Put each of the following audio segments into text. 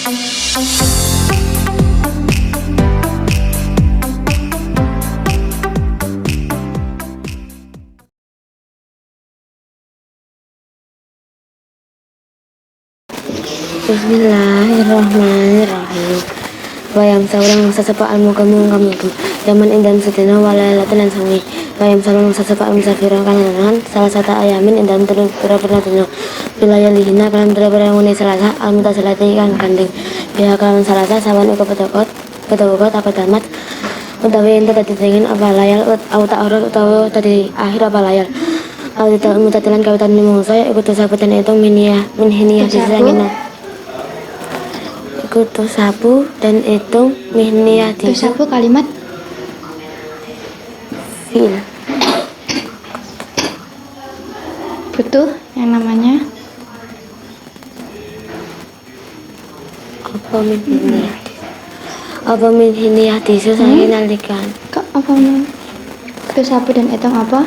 Bismillahirrahmanirrahim. Wayam saurang sasepa almu kamu zaman indan setina walalatan dan sangi. Wayam saurang sasepa almu safiran kanan salah satu ayamin indan terus pernah tino. Wilayah lihina kalam terus muni salasa almu tasalati kan kandeng. Pihak kalam salasa sawan uka petokot apa tamat. Utawi ente tadi ingin apa layal atau tak orang atau tadi akhir apa layal. Au tidak mutatilan kawitan mungsa ikut sabutan itu minhiniah disangina. Kutu sabu dan itu mihniyah Tuh sabu kalimat fi'il. butuh yang namanya apa mihniyah tisu sangi nalikan kok apa tuh sabu dan etong apa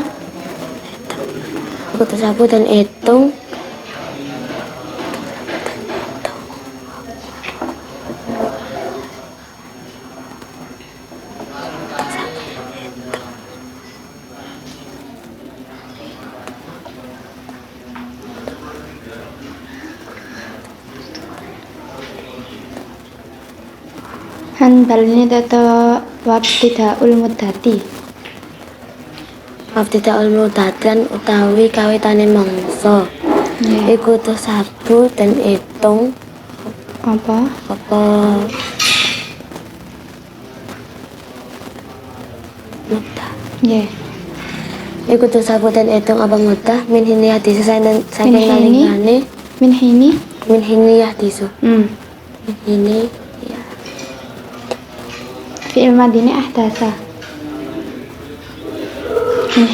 kutu sabu dan itu hanbal ini tato wabtidaul muddati Abdidaul mudatan utawi kawitane mangsa. Iku tuh sabu dan hitung apa mudah. Iku tuh sabu dan hitung apa mudah min hiniyah tisu saking nalingane min hiniyah tisu. Min hini ya. Fi'il madini ahdasa min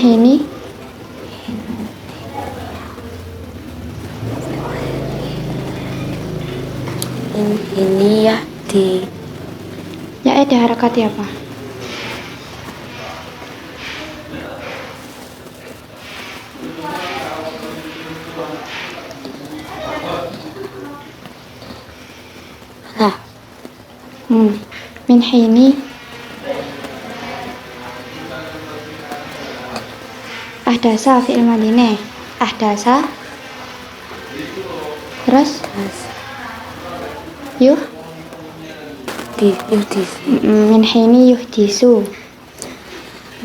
hiniyah di ya ada harakati apa min hini ahdasa fi'il madini ahdasa terus min hini yuhdisu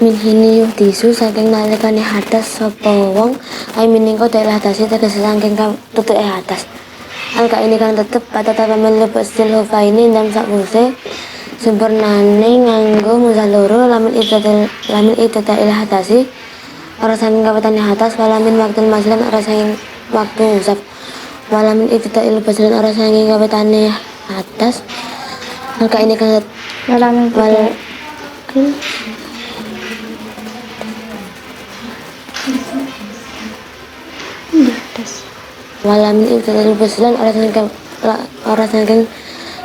min hini yuhdisu saking nalikane hadas sapa wong ai miningko daerah hadase tegese saking tutuke hadas angka ini kan tetep pada tapamen lepas silhofa ini dalam sakuse sempurnane nganggo muzaloro lamin idata ilah hadasi ora saking kapatane hadas walamin waktu maslan ora saking waktu musaf walamin idata ilah baslan ora saking kapatane hadas angka ini kan walamin idata baslan ora saking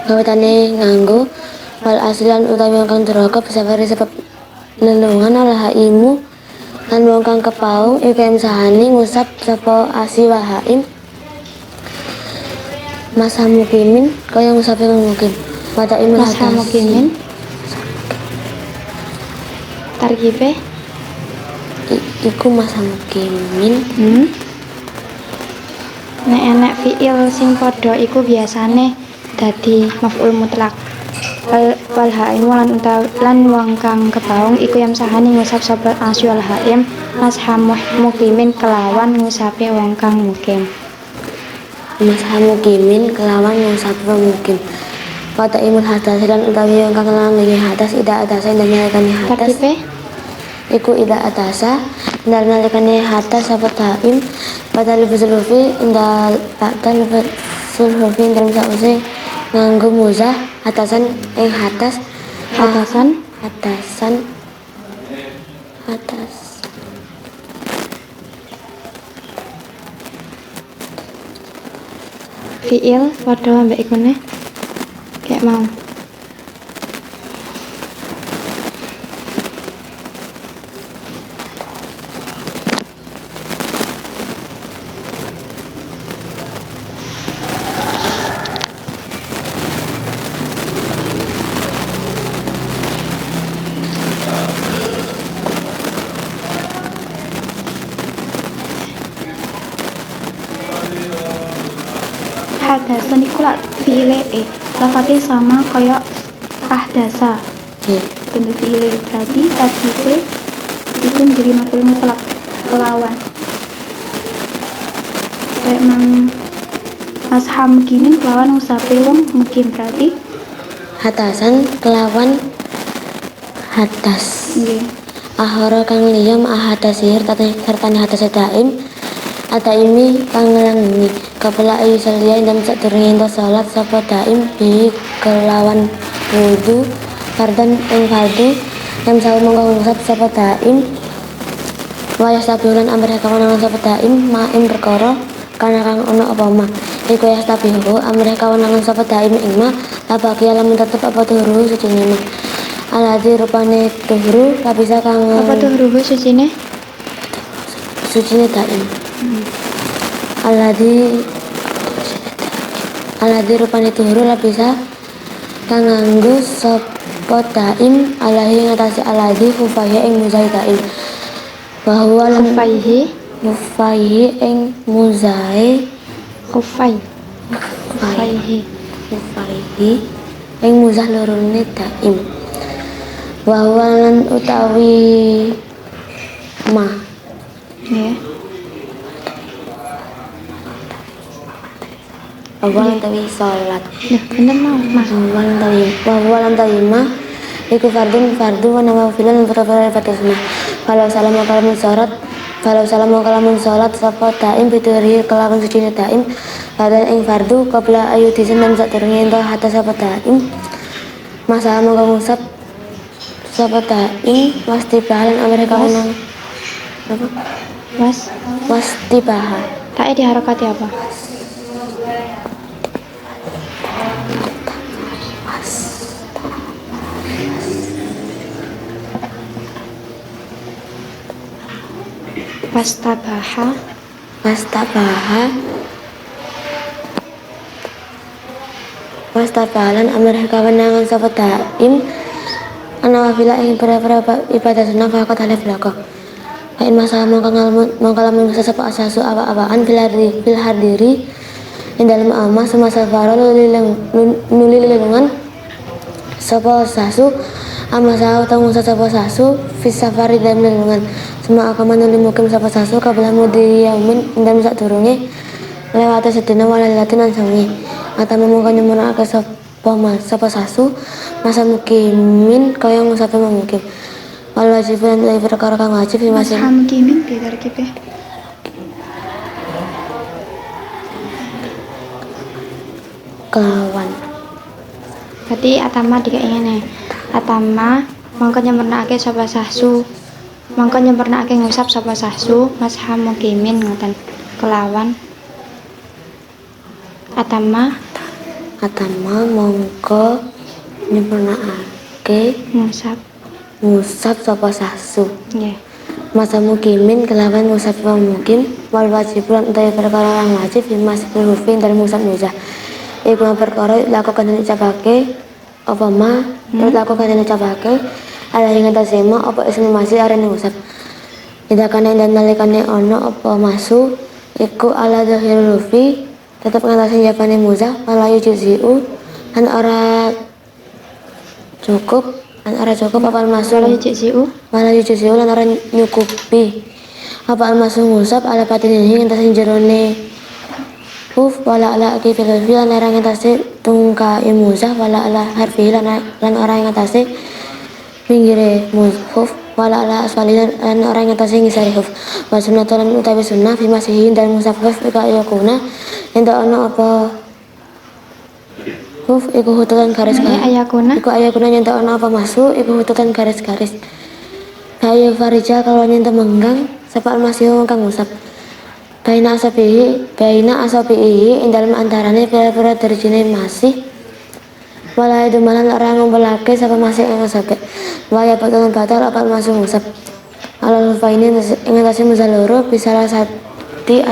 kapatane nganggo wal aslan utawi kang duraka safari sebab lelungan ala haimu lan wong kang kepaung ikem sahani ngusap sapa asi wal haim masa mukimin kaya ngusap kang mukim mata imul masa mukimin targibe iku masa mukimin nek enek fi'il sing padha iku biasane dadi maf'ul mutlak wal haim lan wong kang kepaung iku yang sahani ngusap sapa asyul haim masham mukimin kelawan ngusape wong kang mukim masham mukimin kelawan ngusap wong mukim pada imul hadas dan utawi wong kang nalani hadas ida atasa dan nalikane hadas iku ida atasa dan nalikane hadas sapa haim pada lebih indal pada lebih dalam sause nganggo muzah atasan atas fi'il padha ambek ikune kayak mau ahdasan iku lak fiile lafate sama kayak ahdasa Nggih. bentuk fiile berarti tadhife itu menjadi maf'ul mutlak kelawan kayak mang asham gini kelawan ngusape wong mungkin berarti Hatasan kelawan hatas. nggih Ahara kang liya mahatasir sertane hatas daim ataimi kang ngelangi kapela ayu salia dan sadurunge ento salat sapa daim bi kelawan wudu fardan ing fardu yang sawu mongko ngusap sapa daim wayah sabulan amrih kawanangan sapa daim maim perkara kana kang ana apa ma iku ya tabihu amrih kawanangan sapa daim ing ma labaki alam tetep apa turu sucine ma aladi rupane tuhru lapisa kang apa tuh ruhu sucine sucine daim aladi rupane tuhru lapisa kang nganggo sapa daim alahi ngatasi aladi hufaya ing muzai daim bahwa lan khufaihi hufai ing muzai khufaihi hufaihi ing muzah lorone daim bahwa lan utawi ma ya bahwa lan utawi salat Loh, bener mau mas bahwa lan utawi ma iku fardu wa nama filan fotofil fatisma kalau salam kalamun salat sapa daim bituri kelawan suci daim badan ing fardu qabla ayu disin dan sadurunge ento hatta sapa daim masa mongko ngusap sapa daim wastibahan amrih kawenang apa mas wastibaha tak diharokati apa wastabaha wastabahalan amrih kawenangan sapa daim ana wafila ing pira-pira ibadah sunnah fakot halif lako kain masalah mongkalamun sesapa asasu awa-awaan fil hardiri ing dalam ama semasa faro nuli lelungan sapa sasu ama sahu tanggung sapa sasu fis safari dalam lelungan semua akaman nuli mukim sapa sasu kabelah mudi yaumin ing dalam sadurunge lewati sedina walailatin lan sangi atau mongko nyemurake sapa sasu masa mukimin kaya ngusape mukim wal wajib lan dari perkara kang wajib masih Masham kimin ditarkibe kelawan berarti atama dikae ngene atama mangko nyempurnakake sapa sahsu mangko nyempurnakake ngusap sapa sahsu masham mukimin ngoten kelawan atama mongko nyempurnakake ngusap sapa sasu nggih masa mukimin kelawan ngusap sapa mukim wal wajib lan utawi perkara kang wajib masih berhufin dari ngusap muzah iku perkara lakukan dan ucapake apa ma lakukan dan ucapake ala ing atase ma apa ismu masih arene ngusap tidakane dan nalikane ono apa masu iku ala zahirul fi tetep ngatasi japane muzah malayu juziu lan ora cukup apa masuk malah yujiu lan ora nyukupi apa masuk ngusap ala patine ing tasih jerone wala ala ki fil lan ora ngatasi tungka muzah wala ala harfi lan ora ngatasi pinggire muzhuf wala ala asfali lan ora ngatasi ngisari huf wa sunnatan utawi sunnah fi masihin dan musafaf ka yakuna ento ana apa huf iku hututan garis-garis ayakuna iku ayakuna nyentak ana apa masuk iku hututan garis-garis kaya farija kalau nyentak menggang sapa masih kang ngusap baina asabihi ing dalam antarane pira-pira derjine masih wala itu malan orang ngumpulake sapa masih ing ngusap waya batal apa masuk ngusap alal faini ing atase muzaloro bisa sati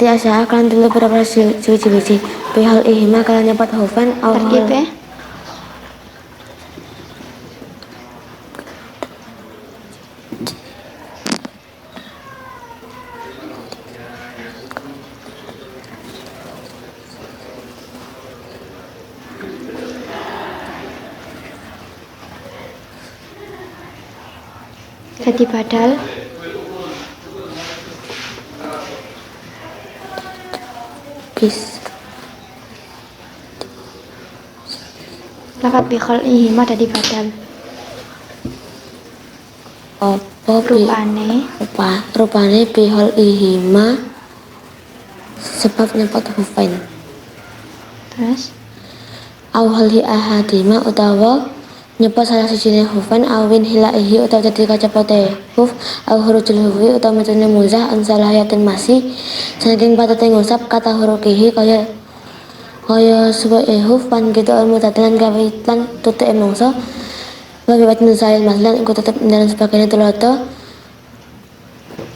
asya kan dulu beberapa suci-suci bihal ihma kalau nyepat hufan terkibe Jadi badal. Bis. Lafat bi khal'ihima dadi badal. Apa bi rupane bihol ihima sebab nyepot hufain. Terus Awhali ahadima utawa nyepot salah sijine hufain awin hilaihi utawa dadi kacepote huf aw hurujul hufi utawa metune muzah an salahiyatin masih saking patete ngusap kata hurukihi kaya suwe huf pan gitu al mutatilan kawitan tutuke mangsa babi batin sayil maslan iku tetep dalam sebagainya tuloto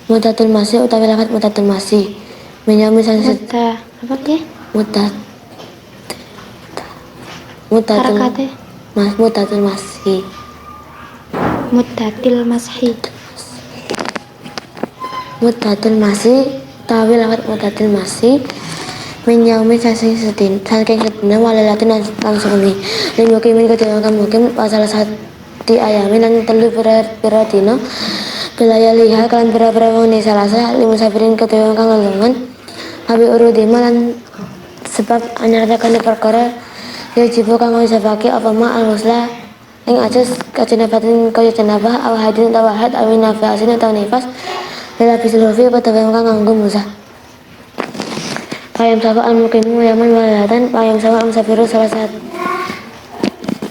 mutatul masih utawi lafat mutatul masih menyami sanset muta apa ke? Harakate mutatul masih muddatil mashi. mutatul masih tawi lafat mutatul masih menyami saking sedina walalatin langsung ini limukimin kejawakan mukim salah satu ayamin dan telu pira dina bilaya liha kalan pira-pira wong salasa limusafirin kejawakan kang lelungan abi urudima lan sebab anyartakan perkara ya jibu kang ngisafake apa ma al-husla ing ajas kajanabatin kaya janabah aw hadin utawa had awi nafiasin utawa nifas lila bisulhufi kejawakan kang nganggo musah payam sawa al-mukimu yaman walalatan payam sawa al-musafiru salah satu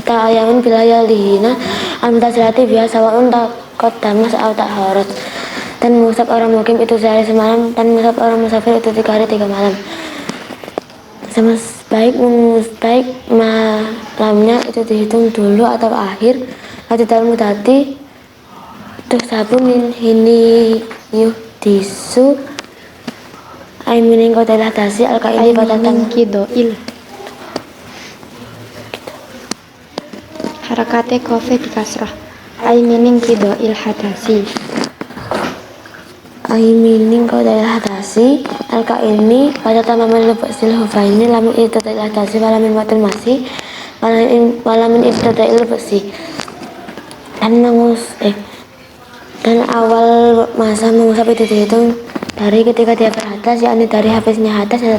ayamin bilaya lihina amtasilati biasa wa'un takot damas atau tak harus dan musab orang mukim itu sehari semalam dan musab orang musafir itu 3 hari 3 malam sama baik malamnya itu dihitung dulu atau akhir atau dalam mutati terus sabu min hini yuhdisu aiminin kotelah dasi alka ini Aimining kidoil. Harakate kofe di kasrah. Aimining kidoil hadasi. Aimining kotelah dasi alka ini pada tamaman lepasil hufaini lamin itu telah dasi walamin matul masih walamin itu telah lepasi dan awal masa mengusap itu dihitung dari ketika dia beratas, yakni dari habisnya hadas yang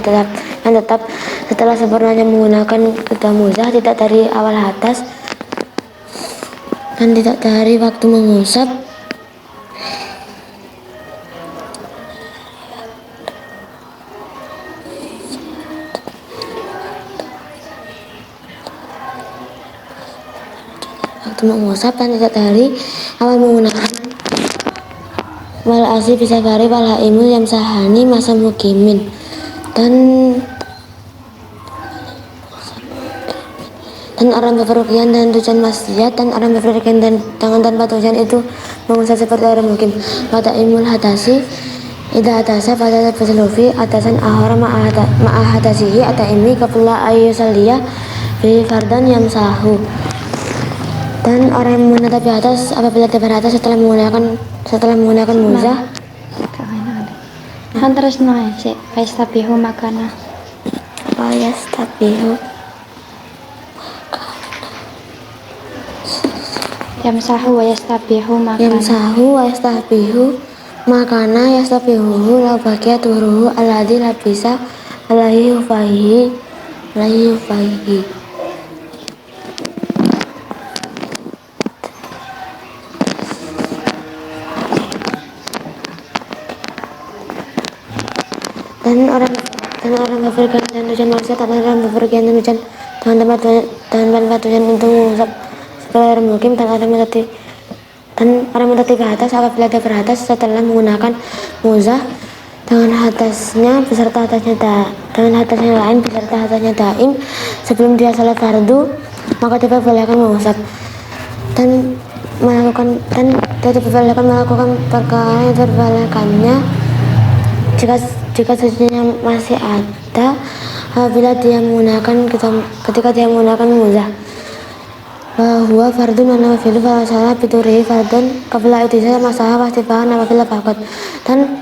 tetap setelah sempurnanya menggunakan kedua muzah, tidak dari awal hadas dan tidak dari waktu mengusap. Waktu mengusap dan tidak dari awal menggunakan wal asli bisa kari wal haimul yang sahani masa mukimin dan orang bepergian dan tujuan maksiat dan orang bepergian dan tangan tanpa tujuan itu mengusap seperti orang mukim pada imul hadasi ida hadasa pada terselufi atasan ahora ma'ahadasihi atau imi kapula ayu salia bi fardan yang sahu dan orang yang menetapi atas apabila dia beratas setelah menggunakan muzah Kan terus noe sik yastabihu makana. yastabihu Yamsahu wa yastabihu makana. yamsahu wa yastabihu makana yastabihu la bakia turuhu alladhi labisa alaihi hufahihi dan orang bepergian dan tujuan maksiat dan orang bepergian dan tujuan dengan tempat tujuan untuk mengusap seperti orang mukim dan orang mentati ke atas apabila dia beratas setelah menggunakan muzah dengan hatasnya beserta hatasnya dengan hatasnya lain beserta hatasnya daim sebelum dia salat fardu maka dia diperbolehkan mengusap dan dia diperbolehkan melakukan perkara yang diperbolehkannya jika sucinya masih ada apabila dia ketika dia menggunakan muzah bahwa fardun mana wafilu salah pituri fardun kabla itu saya masalah pasti bahan apabila fakot dan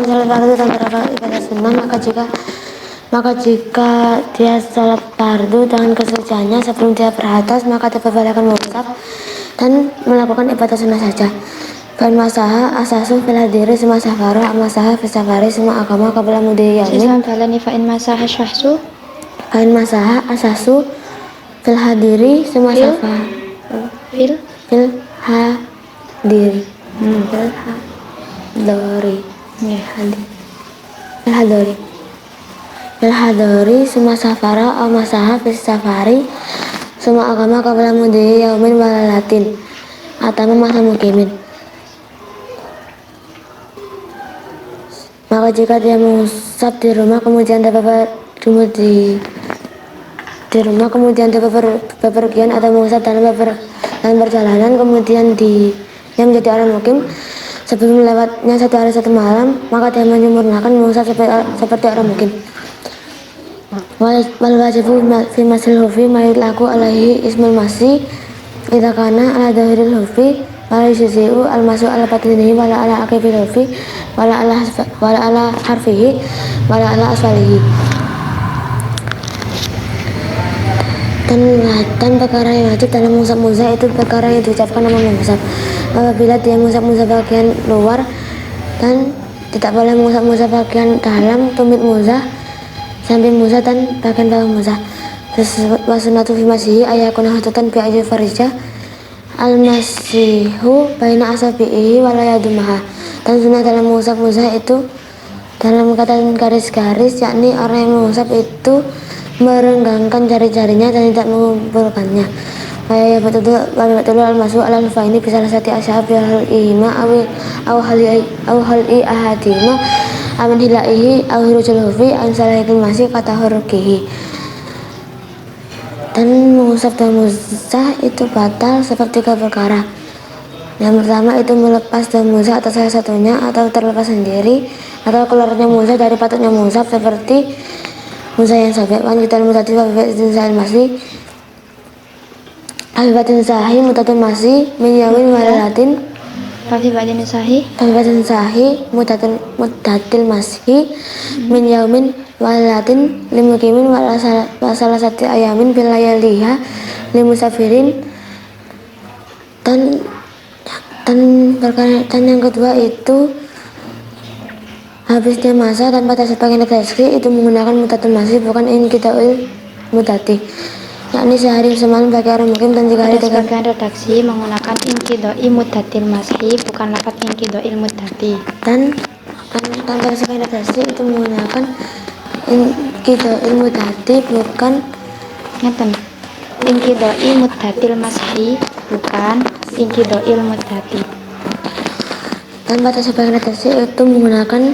mengerjakan salat fardu tanpa ibadah sunnah, maka jika dia salat fardu dengan kesuciannya sebelum dia berhadas, maka dia bolehkan mengusap dan melakukan ibadah sunnah saja. Kain masaha asasu fil hadiri suma safara masaha fil safari suma agama qabla mudi yamin. Sesam balani fa in masaha syahsu Kain masaha asasu fil hadiri suma Fil? safara fil fil hadiri fil hadori ya. fil hadori fil hadori suma safara aw masaha fil safari suma agama qabla mudi yamin walalatin atama masa mukimin. Maka jika dia mengusap di rumah kemudian dia bepergian atau mengusap dalam perjalanan kemudian dia menjadi orang mukim sebelum lewatnya 1 hari 1 malam, maka dia menyempurnakan mengusap seperti orang mukim. Wal wajibu fi masil hufi mayutlaku alaihi ismul masih idza kana ala dhahiril hufi wala yusiu al masu ala batinihi wala ala aqibil hufi wala ala harfihi wala ala asfalihi. Dan perkara yang wajib dalam mengusap itu perkara yang diucapkan nama mengusap. Apabila dia mengusap bagian luar dan tidak boleh mengusap bagian dalam tumit muzah, samping muzah dan bagian bawah muzah. Wasunatu fi masihi ayakuna hatutan bi ajil farijah al-masihu baina asabihi wala yadumaha. Dan sunnah dalam mengusap muzah itu dalam keadaan garis-garis, yakni orang yang mengusap itu merenggangkan jari-jarinya dan tidak mengumpulkannya. Ya betul al-masu al-alfa ini bisa sati asyab hal ihma aw hali ahadima amin hilaihi aw hirujul hufi an salahikil masih kata hurukihi. Dan mengusap dalam muzah itu batal seperti 3 perkara. Yang pertama itu melepas dalam muzah atau salah satunya, atau terlepas sendiri, atau keluarnya muzah dari patutnya muzah seperti muzah yang sobek. Wanita mutati wabibatin sahil masih wabibatin sahih mutatin masih minyawin walalatin wabibatin sahi mutatil masih minyawin walalatin limukimin salah satu ayamin bilayaliha limusafirin. Dan yang kedua itu habisnya masa tanpa pakai negasi itu menggunakan mutatul masih bukan inqidaul mutati, yakni sehari semalam bagi orang mukim dan 3 hari. Ada sebagian redaksi menggunakan inqidai muddatil masih bukan lafaz inqidail muddati. Dan tanpa sebagian redaksi itu menggunakan inqidaul mutati bukan ngeten. Inqidai muddatil masih bukan inqidail muddati. Dan pada sebagian redaksi itu menggunakan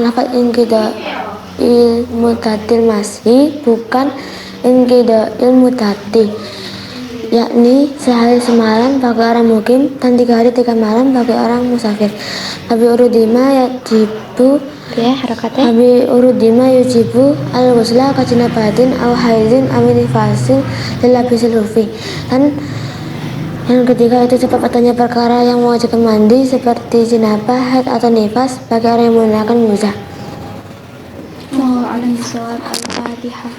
lafaz inqidail mutatil masih bukan inqidail mutati, yakni sehari semalam bagi orang mukim dan 3 hari 3 malam bagi orang musafir. Habi urudima yujibu al-ghusla kajinabatin aw haizin amin nifasin lilabisil hufi. Dan yang ketiga itu sebab adanya perkara yang mewajibkan mandi seperti jinabah, haid atau nifas bagi orang yang menggunakan muzah. Alam bisawab al-Fatihah.